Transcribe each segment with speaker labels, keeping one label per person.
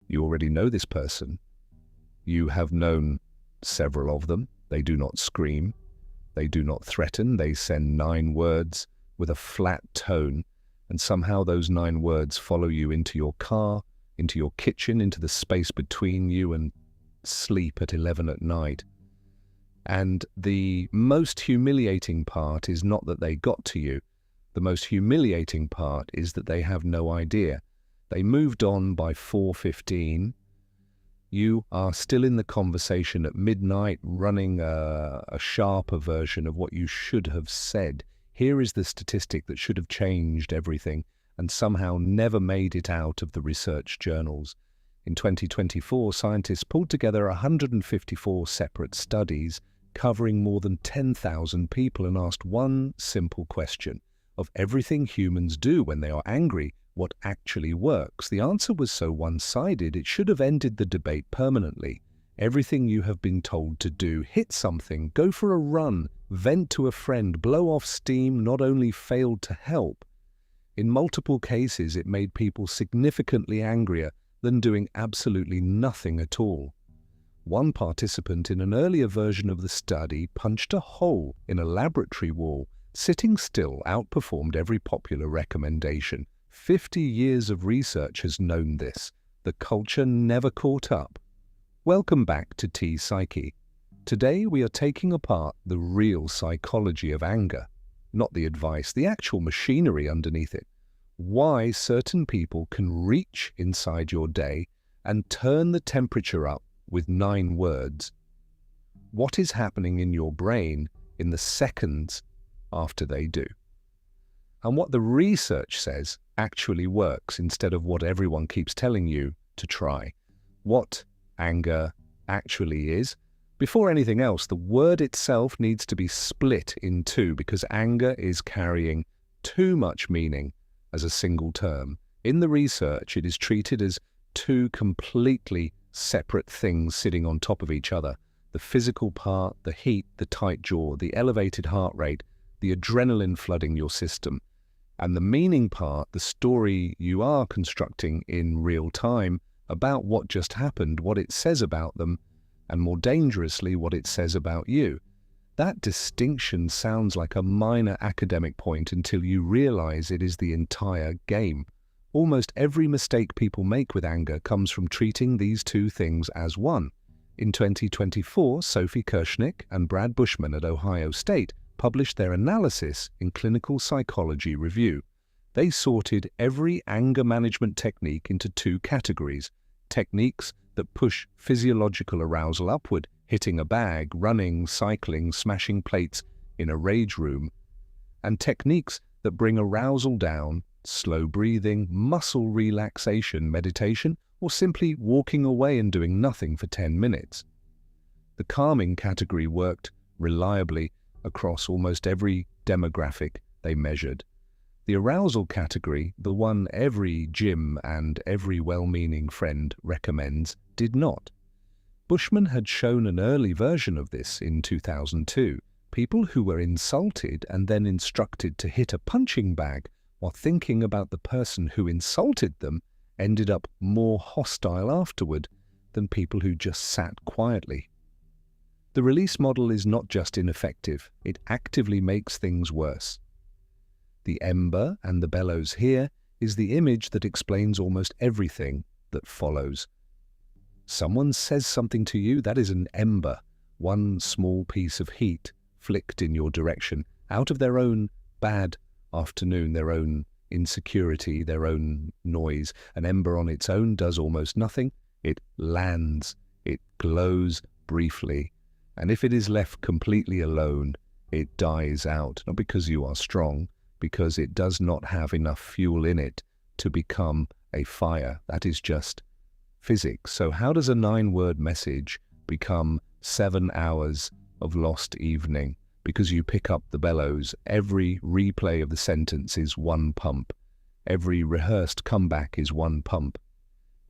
Speaker 1: You already know this person. You have known several of them. They do not scream. They do not threaten. They send 9 words with a flat tone, and somehow those 9 words follow you into your car, into your kitchen, into the space between you and sleep at 11 at night. And the most humiliating part is not that they got to you. The most humiliating part is that they have no idea. They moved on by 4:15. You are still in the conversation at midnight, running a sharper version of what you should have said. Here is the statistic that should have changed everything and somehow never made it out of the research journals. In 2024, scientists pulled together 154 separate studies covering more than 10,000 people and asked one simple question: of everything humans do when they are angry, what actually works? The answer was so one-sided it should have ended the debate permanently. Everything you have been told to do, hit something, go for a run, vent to a friend, blow off steam, not only failed to help. In multiple cases, it made people significantly angrier than doing absolutely nothing at all. One participant in an earlier version of the study punched a hole in a laboratory wall. Sitting still outperformed every popular recommendation. 50 years of research has known this. The culture never caught up. Welcome back to Teeh Psyche. Today we are taking apart the real psychology of anger, not the advice, the actual machinery underneath it. Why certain people can reach inside your day and turn the temperature up with 9 words. What is happening in your brain in the seconds after they do? And what the research says actually works instead of what everyone keeps telling you to try. What anger actually is. Before anything else, the word itself needs to be split in 2 because anger is carrying too much meaning as a single term. In the research, it is treated as 2 completely separate things sitting on top of each other. The physical part, the heat, the tight jaw, the elevated heart rate, the adrenaline flooding your system. And the meaning part, the story you are constructing in real time about what just happened, what it says about them, and more dangerously, what it says about you. That distinction sounds like a minor academic point until you realize it is the entire game. Almost every mistake people make with anger comes from treating these 2 things as one. In 2024, Sophie Kirschnick and Brad Bushman at Ohio State published their analysis in Clinical Psychology Review. They sorted every anger management technique into 2 categories: techniques that push physiological arousal upward, hitting a bag, running, cycling, smashing plates in a rage room, and techniques that bring arousal down, slow breathing, muscle relaxation, meditation, or simply walking away and doing nothing for 10 minutes. The calming category worked reliably across almost every demographic they measured. The arousal category, the one every gym and every well-meaning friend recommends, did not. Bushman had shown an early version of this in 2002. People who were insulted and then instructed to hit a punching bag while thinking about the person who insulted them ended up more hostile afterward than people who just sat quietly. The release model is not just ineffective, it actively makes things worse. The ember and the bellows here is the image that explains almost everything that follows. Someone says something to you, that is an ember, one small piece of heat flicked in your direction, out of their own bad afternoon, their own insecurity, their own noise. An ember on its own does almost nothing. It lands, it glows briefly, and if it is left completely alone, it dies out, not because you are strong, because it does not have enough fuel in it to become a fire. That is just physics. So how does a 9-word message become 7 hours of lost evening? Because you pick up the bellows. Every replay of the sentence is 1 pump. Every rehearsed comeback is 1 pump.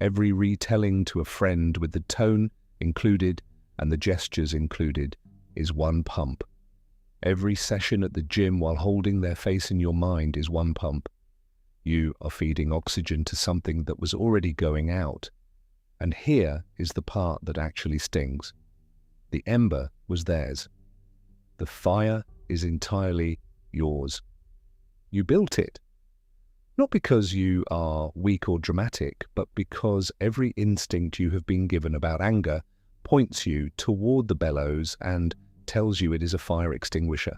Speaker 1: Every retelling to a friend with the tone included and the gestures included is 1 pump. Every session at the gym while holding their face in your mind is 1 pump. You are feeding oxygen to something that was already going out. And here is the part that actually stings. The ember was theirs. The fire is entirely yours. You built it. Not because you are weak or dramatic, but because every instinct you have been given about anger points you toward the bellows and tells you it is a fire extinguisher.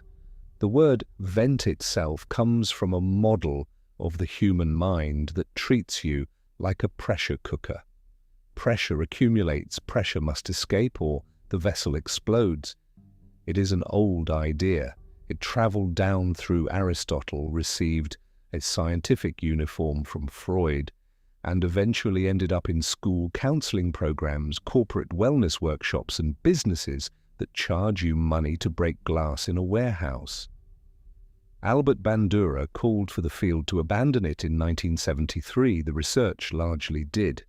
Speaker 1: The word vent itself comes from a model of the human mind that treats you like a pressure cooker. Pressure accumulates, pressure must escape, or the vessel explodes. It is an old idea. It traveled down through Aristotle, received a scientific uniform from Freud, and eventually ended up in school counseling programs, corporate wellness workshops, and businesses that charge you money to break glass in a warehouse. Albert Bandura called for the field to abandon it in 1973. The research largely did.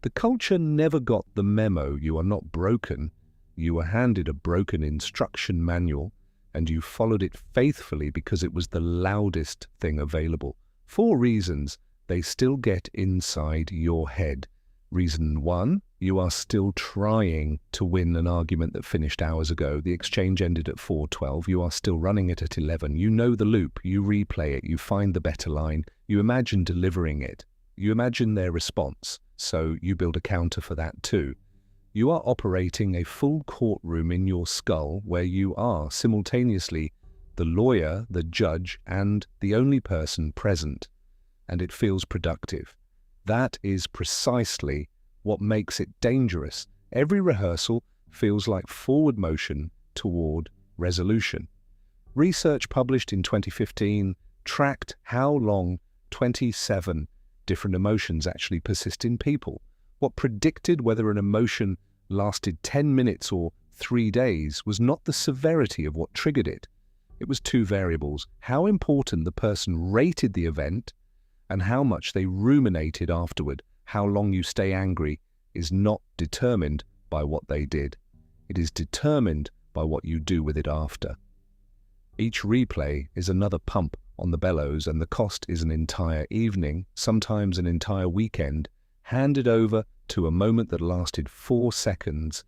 Speaker 1: The culture never got the memo. You are not broken. You were handed a broken instruction manual, and you followed it faithfully because it was the loudest thing available. 4 reasons they still get inside your head. Reason 1, you are still trying to win an argument that finished hours ago. The exchange ended at 4:12. You are still running it at 11. You know the loop. You replay it. You find the better line. You imagine delivering it. You imagine their response. So you build a counter for that too. You are operating a full courtroom in your skull where you are simultaneously the lawyer, the judge, and the only person present, and it feels productive. That is precisely what makes it dangerous. Every rehearsal feels like forward motion toward resolution. Research published in 2015 tracked how long 27 different emotions actually persist in people. What predicted whether an emotion lasted 10 minutes or 3 days was not the severity of what triggered it. It was 2 variables: how important the person rated the event and how much they ruminated afterward. How long you stay angry is not determined by what they did. It is determined by what you do with it after. Each replay is another pump on the bellows, and the cost is an entire evening, sometimes an entire weekend, handed over to a moment that lasted 4 seconds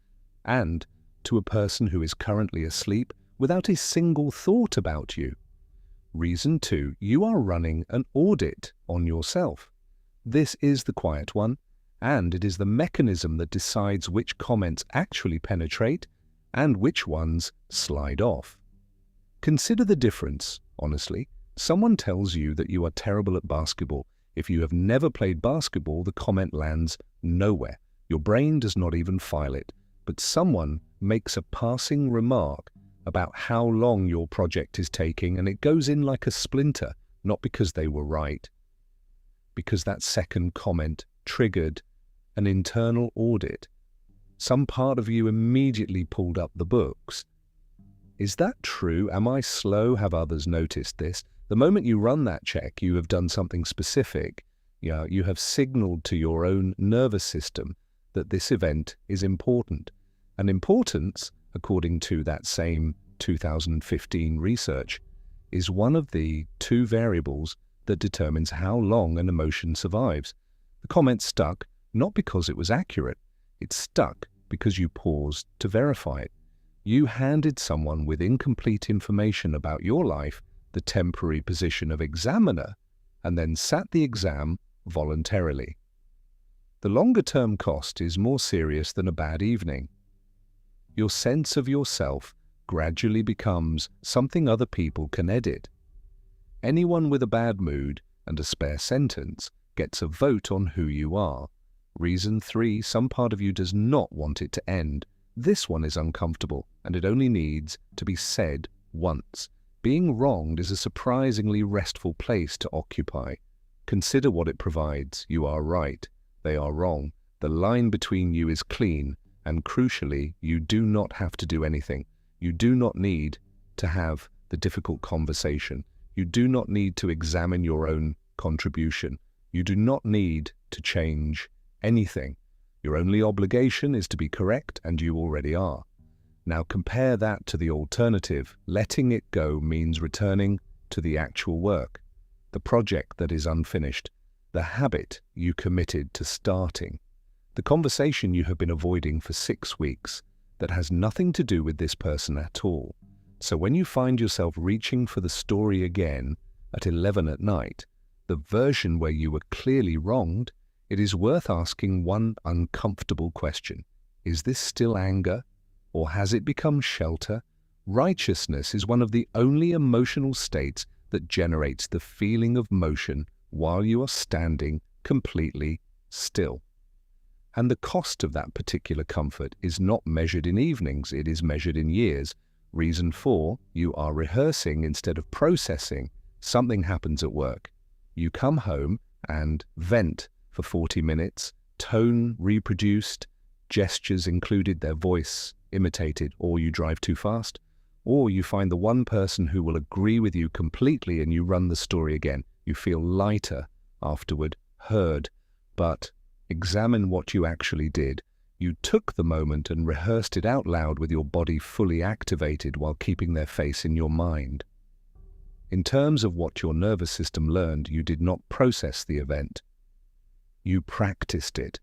Speaker 1: and to a person who is currently asleep without a single thought about you. Reason 2, you are running an audit on yourself. This is the quiet one, and it is the mechanism that decides which comments actually penetrate and which ones slide off. Consider the difference, honestly. Someone tells you that you are terrible at basketball. If you have never played basketball, the comment lands nowhere. Your brain does not even file it. But someone makes a passing remark about how long your project is taking, and it goes in like a splinter, not because they were right, because that second comment triggered an internal audit. Some part of you immediately pulled up the books. Is that true? Am I slow? Have others noticed this? The moment you run that check, you have done something specific. You have signaled to your own nervous system that this event is important. And importance, according to that same 2015 research, is one of the 2 variables that determines how long an emotion survives. The comment stuck not because it was accurate. It stuck because you paused to verify it. You handed someone with incomplete information about your life the temporary position of examiner, and then sat the exam voluntarily. The longer-term cost is more serious than a bad evening. Your sense of yourself gradually becomes something other people can edit. Anyone with a bad mood and a spare sentence gets a vote on who you are. Reason 3, some part of you does not want it to end. This one is uncomfortable, and it only needs to be said once. Being wronged is a surprisingly restful place to occupy. Consider what it provides. You are right. They are wrong. The line between you is clean, and crucially, you do not have to do anything. You do not need to have the difficult conversation. You do not need to examine your own contribution. You do not need to change anything. Your only obligation is to be correct, and you already are. Now compare that to the alternative. Letting it go means returning to the actual work, the project that is unfinished, the habit you committed to starting. The conversation you have been avoiding for 6 weeks that has nothing to do with this person at all. So when you find yourself reaching for the story again at 11 at night, the version where you were clearly wronged, it is worth asking one uncomfortable question. Is this still anger, or has it become shelter? Righteousness is one of the only emotional states that generates the feeling of motion while you are standing completely still. And the cost of that particular comfort is not measured in evenings, it is measured in years. Reason 4, you are rehearsing instead of processing. Something happens at work. You come home and vent for 40 minutes, tone reproduced, gestures included, their voice imitated, or you drive too fast, or you find the one person who will agree with you completely and you run the story again. You feel lighter afterward, heard, but examine what you actually did. You took the moment and rehearsed it out loud with your body fully activated while keeping their face in your mind. In terms of what your nervous system learned, you did not process the event. You practiced it.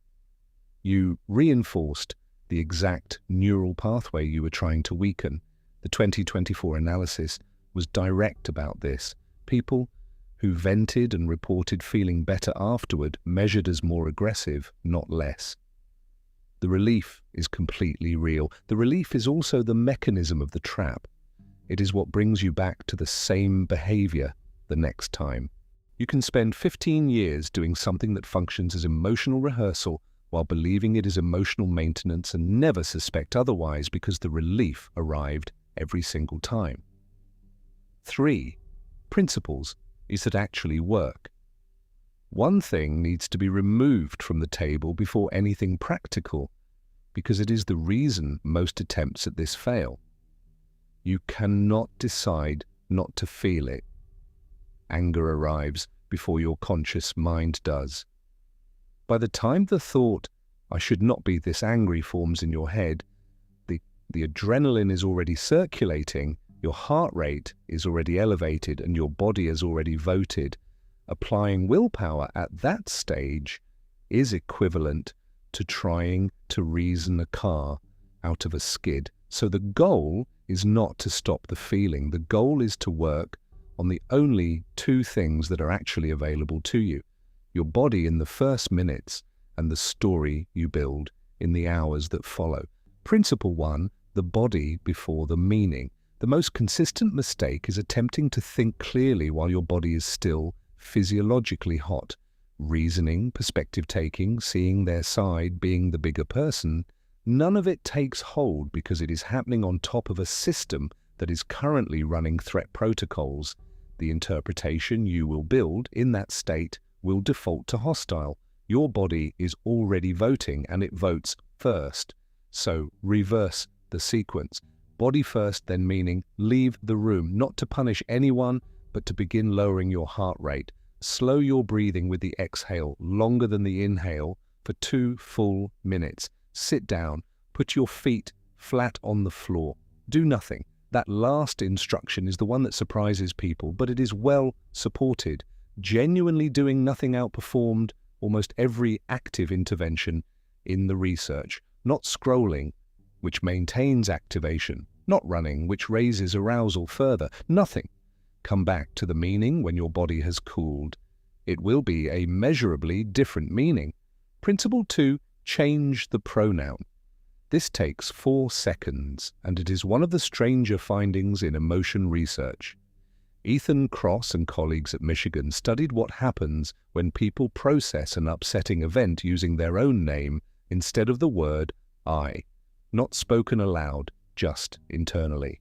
Speaker 1: You reinforced the exact neural pathway you were trying to weaken. The 2024 analysis was direct about this. People who vented and reported feeling better afterward measured as more aggressive, not less. The relief is completely real. The relief is also the mechanism of the trap. It is what brings you back to the same behavior the next time. You can spend 15 years doing something that functions as emotional rehearsal while believing it is emotional maintenance and never suspect otherwise because the relief arrived every single time. 3. Principles is that actually work. One thing needs to be removed from the table before anything practical, because it is the reason most attempts at this fail. You cannot decide not to feel it. Anger arrives before your conscious mind does. By the time the thought, "I should not be this angry," forms in your head, the adrenaline is already circulating, your heart rate is already elevated, and your body has already voted. Applying willpower at that stage is equivalent to trying to reason a car out of a skid. So the goal is not to stop the feeling. The goal is to work on the only 2 things that are actually available to you: your body in the first minutes and the story you build in the hours that follow. Principle 1, the body before the meaning. The most consistent mistake is attempting to think clearly while your body is still physiologically hot. Reasoning, perspective taking, seeing their side, being the bigger person, none of it takes hold because it is happening on top of a system that is currently running threat protocols. The interpretation you will build in that state will default to hostile. Your body is already voting and it votes first. So reverse the sequence. Body first, then meaning leave the room, not to punish anyone, but to begin lowering your heart rate. Slow your breathing with the exhale longer than the inhale for 2 full minutes. Sit down, put your feet flat on the floor. Do nothing. That last instruction is the one that surprises people, but it is well supported. Genuinely doing nothing outperformed almost every active intervention in the research. Not scrolling, which maintains activation. Not running, which raises arousal further. Nothing. Come back to the meaning when your body has cooled. It will be a measurably different meaning. Principle 2, change the pronoun. This takes 4 seconds, and it is one of the stranger findings in emotion research. Ethan Cross and colleagues at Michigan studied what happens when people process an upsetting event using their own name instead of the word I. Not spoken aloud, just internally.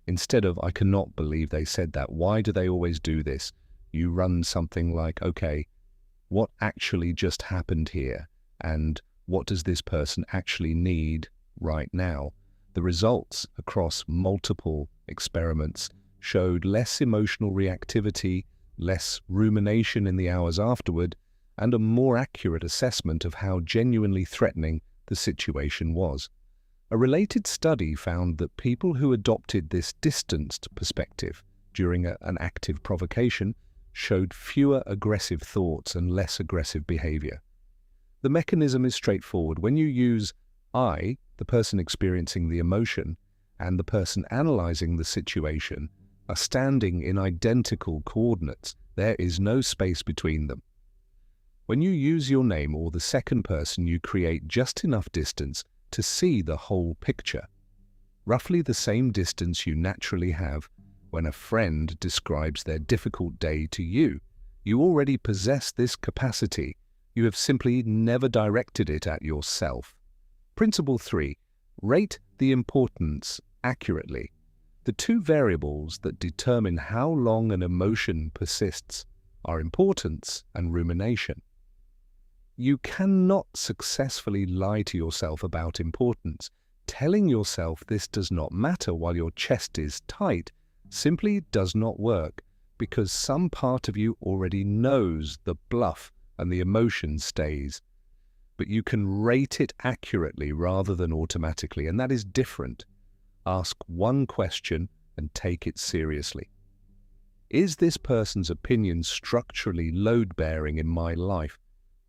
Speaker 1: Instead of, "I cannot believe they said that. Why do they always do this?" you run something like, "Okay, what actually just happened here? And what does this person actually need right now?" The results across multiple experiments showed less emotional reactivity, less rumination in the hours afterward, and a more accurate assessment of how genuinely threatening the situation was. A related study found that people who adopted this distanced perspective during an active provocation showed fewer aggressive thoughts and less aggressive behavior. The mechanism is straightforward. When you use I, the person experiencing the emotion, and the person analyzing the situation are standing in identical coordinates, there is no space between them. When you use your name or the second person, you create just enough distance to see the whole picture. Roughly the same distance you naturally have when a friend describes their difficult day to you. You already possess this capacity. You have simply never directed it at yourself. Principle 3. Rate the importance accurately. The two variables that determine how long an emotion persists are importance and rumination. You cannot successfully lie to yourself about importance. Telling yourself this does not matter while your chest is tight simply does not work, because some part of you already knows the bluff and the emotion stays. But you can rate it accurately rather than automatically, and that is different. Ask one question and take it seriously. Is this person's opinion structurally load-bearing in my life?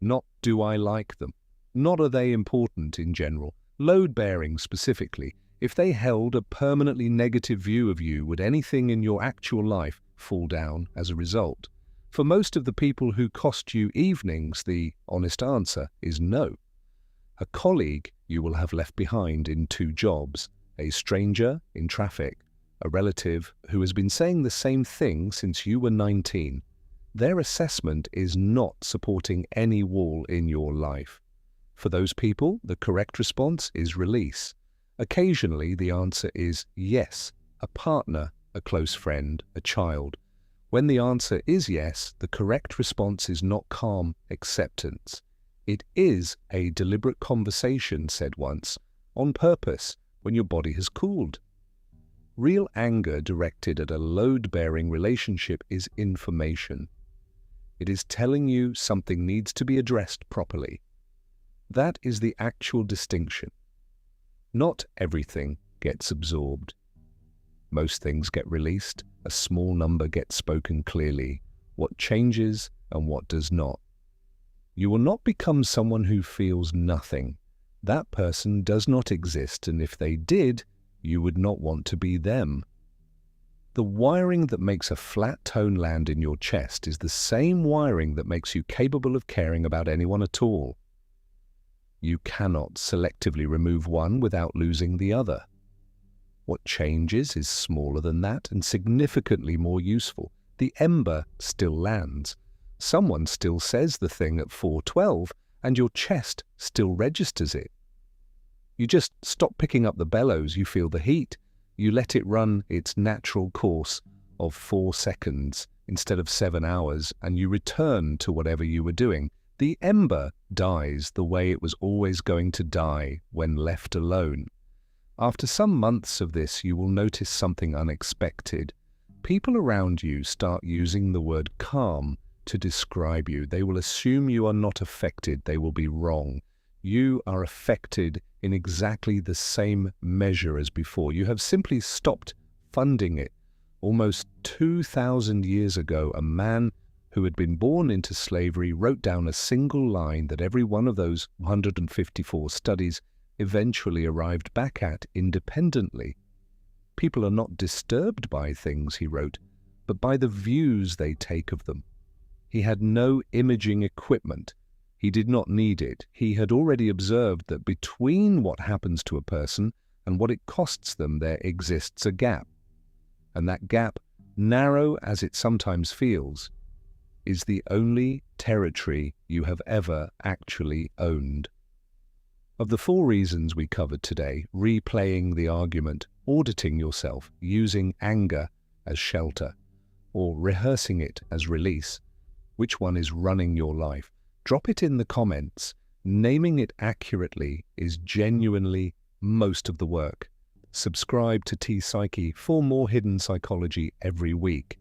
Speaker 1: Not do I like them? Not are they important in general? Load-bearing specifically. If they held a permanently negative view of you, would anything in your actual life fall down as a result? For most of the people who cost you evenings, the honest answer is no. A colleague you will have left behind in 2 jobs, a stranger in traffic, a relative who has been saying the same thing since you were 19. Their assessment is not supporting any wall in your life. For those people, the correct response is release. Occasionally, the answer is yes, a partner, a close friend, a child. When the answer is yes, the correct response is not calm acceptance. It is a deliberate conversation said once, on purpose, when your body has cooled. Real anger directed at a load-bearing relationship is information. It is telling you something needs to be addressed properly. That is the actual distinction. Not everything gets absorbed. Most things get released, a small number gets spoken clearly, what changes and what does not. You will not become someone who feels nothing. That person does not exist, and if they did, you would not want to be them. The wiring that makes a flat tone land in your chest is the same wiring that makes you capable of caring about anyone at all. You cannot selectively remove one without losing the other. What changes is smaller than that and significantly more useful. The ember still lands. Someone still says the thing at 4:12 and your chest still registers it. You just stop picking up the bellows, you feel the heat. You let it run its natural course of 4 seconds instead of 7 hours, and you return to whatever you were doing. The ember dies the way it was always going to die when left alone. After some months of this, you will notice something unexpected. People around you start using the word calm to describe you. They will assume you are not affected. They will be wrong. You are affected in exactly the same measure as before. You have simply stopped funding it. Almost 2,000 years ago, a man who had been born into slavery wrote down a single line that every one of those 154 studies eventually arrived back at independently. People are not disturbed by things, he wrote, but by the views they take of them. He had no imaging equipment. He did not need it. He had already observed that between what happens to a person and what it costs them, there exists a gap. And that gap, narrow as it sometimes feels, is the only territory you have ever actually owned. Of the 4 reasons we covered today, replaying the argument, auditing yourself, using anger as shelter, or rehearsing it as release, which one is running your life? Drop it in the comments. Naming it accurately is genuinely most of the work. Subscribe to Teeh Psyche for more hidden psychology every week.